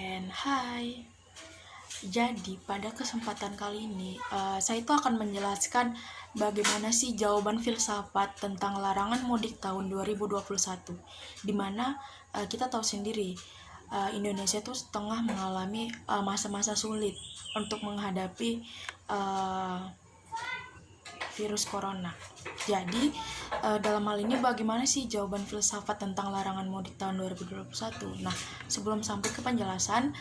And hi. Jadi pada kesempatan kali ini saya itu akan menjelaskan bagaimana sih jawaban filsafat tentang larangan mudik tahun 2021. Dimana kita tahu sendiri Indonesia itu tengah mengalami masa-masa sulit untuk menghadapi virus corona. Jadi dalam hal ini bagaimana sih jawaban filsafat tentang larangan mudik tahun 2021? Nah, sebelum sampai ke penjelasan,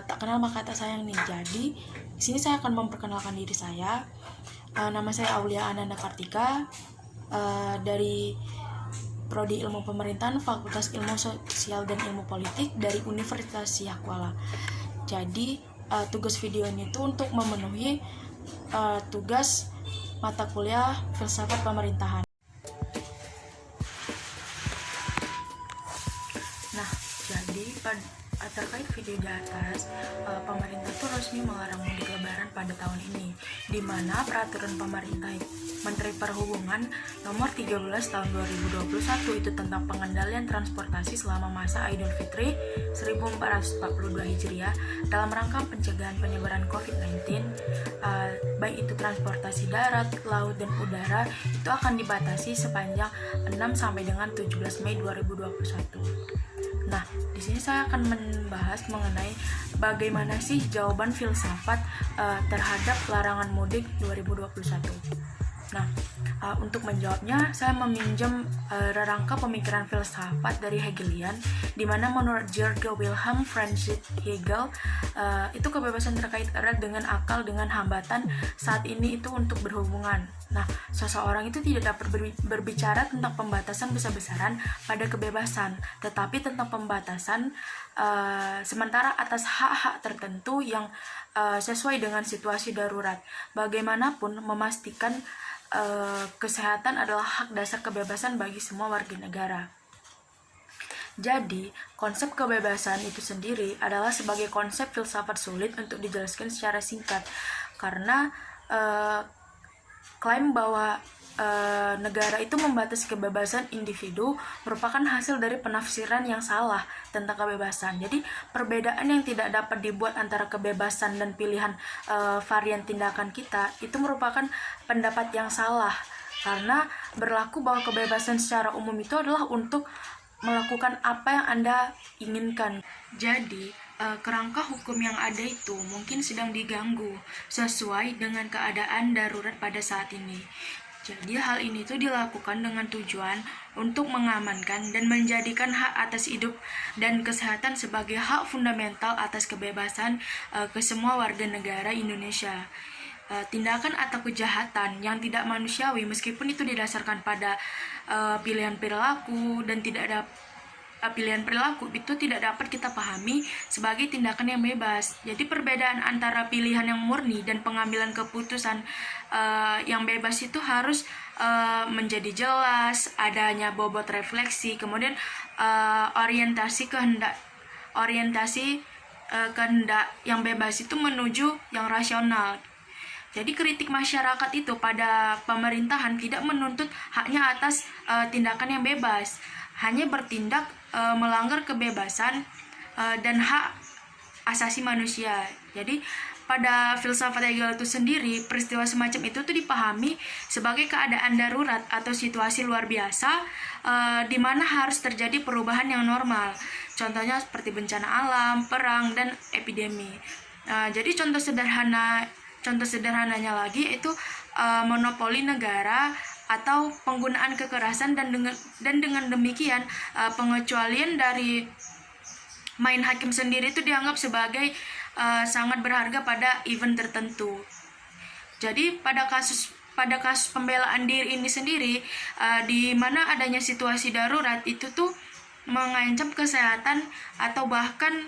tak kenal maka tak sayang nih. Jadi di sini saya akan memperkenalkan diri saya. Nama saya Aulia Ananda Kartika, dari Prodi Ilmu Pemerintahan Fakultas Ilmu Sosial dan Ilmu Politik dari Universitas Syahkuala. Jadi tugas video ini tuh untuk memenuhi tugas mata kuliah filsafat pemerintahan. Nah, jadi terkait video di atas, pemerintah tuh resmi melarang mudik lebaran pada tahun ini, di mana peraturan pemerintah Menteri Perhubungan nomor 13 tahun 2021 itu tentang pengendalian transportasi selama masa Idul Fitri 1442 Hijriah dalam rangka pencegahan penyebaran COVID-19, baik itu transportasi darat, laut, dan udara, itu akan dibatasi sepanjang 6 sampai dengan 17 Mei 2021. Nah, di sini saya akan membahas mengenai bagaimana sih jawaban filsafat terhadap larangan mudik 2021. Nah, untuk menjawabnya, saya meminjam rangka pemikiran filsafat dari Hegelian, di mana menurut Georg Wilhelm Friedrich Hegel, itu kebebasan terkait erat dengan akal dengan hambatan saat ini itu untuk berhubungan. Nah, seseorang itu tidak dapat berbicara tentang pembatasan besar-besaran pada kebebasan, tetapi tentang pembatasan sementara atas hak-hak tertentu yang sesuai dengan situasi darurat. Bagaimanapun memastikan kesehatan adalah hak dasar kebebasan bagi semua warga negara. Jadi, konsep kebebasan itu sendiri adalah sebagai konsep filsafat sulit untuk dijelaskan secara singkat, karena klaim bahwa negara itu membatasi kebebasan individu merupakan hasil dari penafsiran yang salah tentang kebebasan. Jadi perbedaan yang tidak dapat dibuat antara kebebasan dan pilihan varian tindakan kita itu merupakan pendapat yang salah, karena berlaku bahwa kebebasan secara umum itu adalah untuk melakukan apa yang Anda inginkan. Jadi kerangka hukum yang ada itu mungkin sedang diganggu sesuai dengan keadaan darurat pada saat ini. Jadi hal ini tuh dilakukan dengan tujuan untuk mengamankan dan menjadikan hak atas hidup dan kesehatan sebagai hak fundamental atas kebebasan ke semua warga negara Indonesia. Tindakan atau kejahatan yang tidak manusiawi meskipun itu didasarkan pada pilihan perilaku dan tidak ada pilihan perilaku itu tidak dapat kita pahami sebagai tindakan yang bebas. Jadi perbedaan antara pilihan yang murni dan pengambilan keputusan yang bebas itu harus menjadi jelas, adanya bobot refleksi, kemudian orientasi kehendak yang bebas itu menuju yang rasional. Jadi kritik masyarakat itu pada pemerintahan tidak menuntut haknya atas tindakan yang bebas, hanya bertindak melanggar kebebasan dan hak asasi manusia. Jadi pada filsafat Hegel itu sendiri, peristiwa semacam itu tuh dipahami sebagai keadaan darurat atau situasi luar biasa di mana harus terjadi perubahan yang normal. Contohnya seperti bencana alam, perang, dan epidemi. Jadi contoh sederhananya lagi itu monopoli negara atau penggunaan kekerasan dan dengan demikian pengecualian dari main hakim sendiri itu dianggap sebagai sangat berharga pada event tertentu. Jadi pada kasus pembelaan diri ini sendiri, di mana adanya situasi darurat itu tuh mengancam kesehatan atau bahkan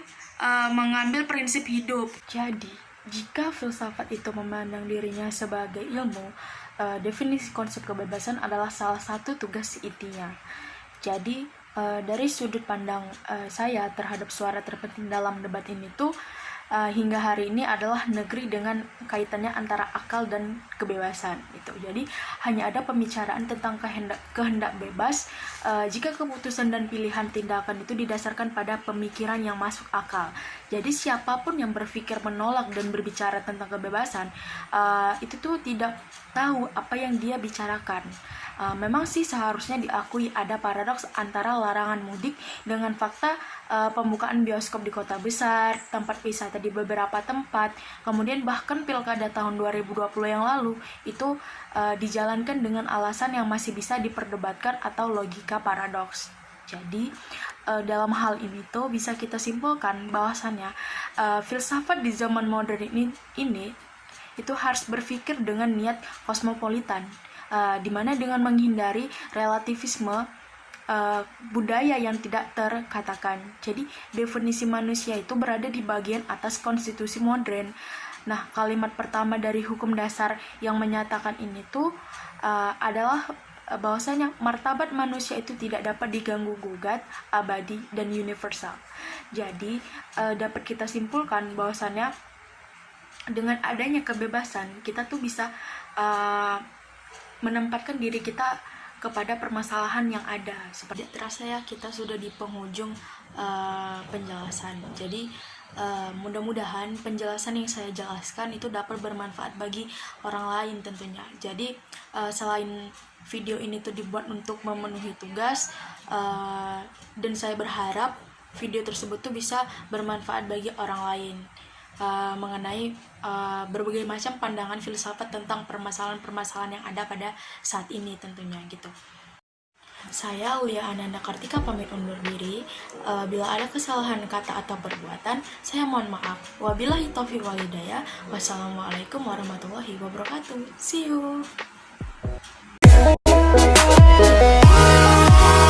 mengambil prinsip hidup. Jadi jika filsafat itu memandang dirinya sebagai ilmu, definisi konsep kebebasan adalah salah satu tugas intinya. Jadi dari sudut pandang saya terhadap suara terpenting dalam debat ini tuh hingga hari ini adalah negeri dengan kaitannya antara akal dan kebebasan gitu. Jadi hanya ada pembicaraan tentang kehendak bebas jika keputusan dan pilihan tindakan itu didasarkan pada pemikiran yang masuk akal. Jadi siapapun yang berpikir menolak dan berbicara tentang kebebasan itu tuh tidak tahu apa yang dia bicarakan. Memang sih seharusnya diakui ada paradoks antara larangan mudik dengan fakta pembukaan bioskop di kota besar, tempat wisata di beberapa tempat, kemudian bahkan pilkada tahun 2020 yang lalu itu dijalankan dengan alasan yang masih bisa diperdebatkan atau logika paradoks. Jadi dalam hal ini tuh bisa kita simpulkan bahwasannya filsafat di zaman modern ini itu harus berpikir dengan niat kosmopolitan, dimana dengan menghindari relativisme budaya yang tidak terkatakan. Jadi definisi manusia itu berada di bagian atas konstitusi modern. Nah, kalimat pertama dari hukum dasar yang menyatakan ini tuh adalah bahwasanya martabat manusia itu tidak dapat diganggu gugat, abadi dan universal. Jadi dapat kita simpulkan bahwasannya dengan adanya kebebasan kita tuh bisa menempatkan diri kita kepada permasalahan yang ada. Seperti terasa ya, kita sudah di penghujung penjelasan. Jadi mudah-mudahan penjelasan yang saya jelaskan itu dapat bermanfaat bagi orang lain tentunya. Jadi selain video ini tuh dibuat untuk memenuhi tugas, dan saya berharap video tersebut tuh bisa bermanfaat bagi orang lain mengenai berbagai macam pandangan filsafat tentang permasalahan-permasalahan yang ada pada saat ini tentunya gitu. Saya Ulia Ananda Kartika pamit undur diri. Bila ada kesalahan kata atau perbuatan, saya mohon maaf. Wabillahi taufiq wal hidayah. Wassalamualaikum warahmatullahi wabarakatuh. See you.